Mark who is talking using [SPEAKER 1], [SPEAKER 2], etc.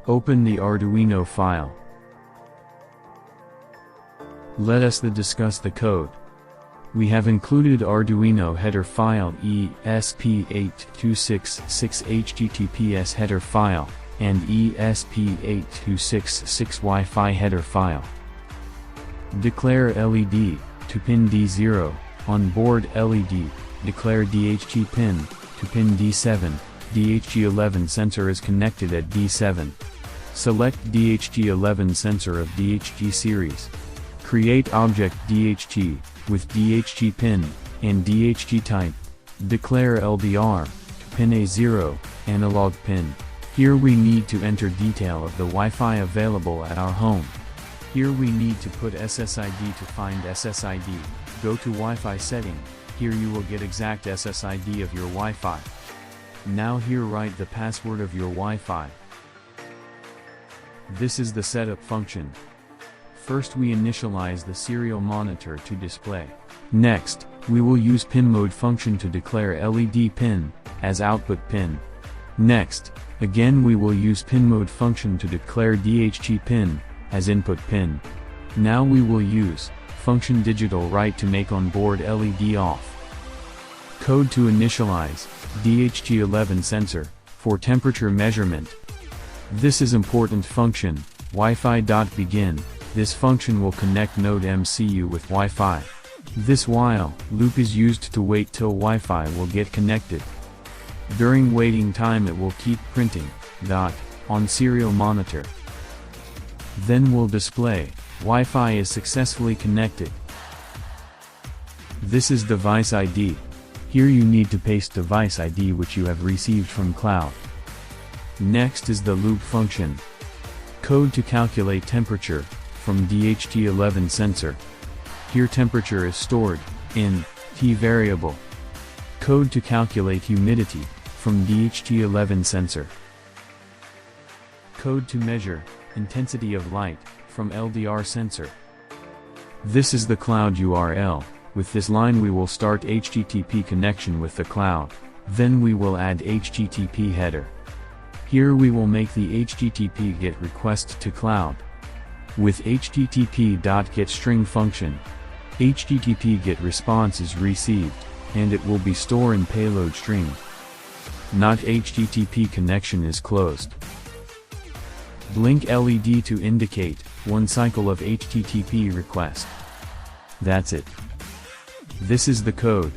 [SPEAKER 1] Open the Arduino file. Let us discuss the code. We have included Arduino header file ESP8266 HTTPS header file, and ESP8266 Wi-Fi header file. Declare LED to pin D0, on board LED, declare DHT pin, to pin D7, DHT11 sensor is connected at D7. Select DHT11 sensor of DHT series. Create object DHT, with DHT pin, and DHT type. Declare LDR, to pin A0, analog pin. Here we need to enter detail of the Wi-Fi available at our home. Here we need to put SSID to find SSID. Go to Wi-Fi setting, here you will get exact SSID of your Wi-Fi. Now here write the password of your Wi-Fi. This is the setup function. First we initialize the serial monitor to display. Next, we will use pin mode function to declare LED pin, as output pin. Next, again we will use pin mode function to declare DHT pin, as input pin. Now we will use function digital write to make onboard LED off. Code to initialize DHT11 sensor, for temperature measurement. This is important function, Wi-Fi.begin. This function will connect NodeMCU with Wi-Fi. This while loop is used to wait till Wi-Fi will get connected. During waiting time it will keep printing, on serial monitor. Then will display, Wi-Fi is successfully connected. This is device ID. Here you need to paste device ID which you have received from cloud. Next is the loop function. Code to calculate temperature, from DHT11 sensor. Here temperature is stored, in, T variable. Code to calculate humidity, from DHT11 sensor. Code to measure, intensity of light, from LDR sensor. This is the cloud URL, with this line we will start HTTP connection with the cloud, then we will add HTTP header. Here we will make the HTTP GET request to cloud. With http.getString function, HTTP GET response is received, and it will be stored in payload string. Not HTTP connection is closed. Blink LED to indicate one cycle of HTTP request. That's it. This is the code.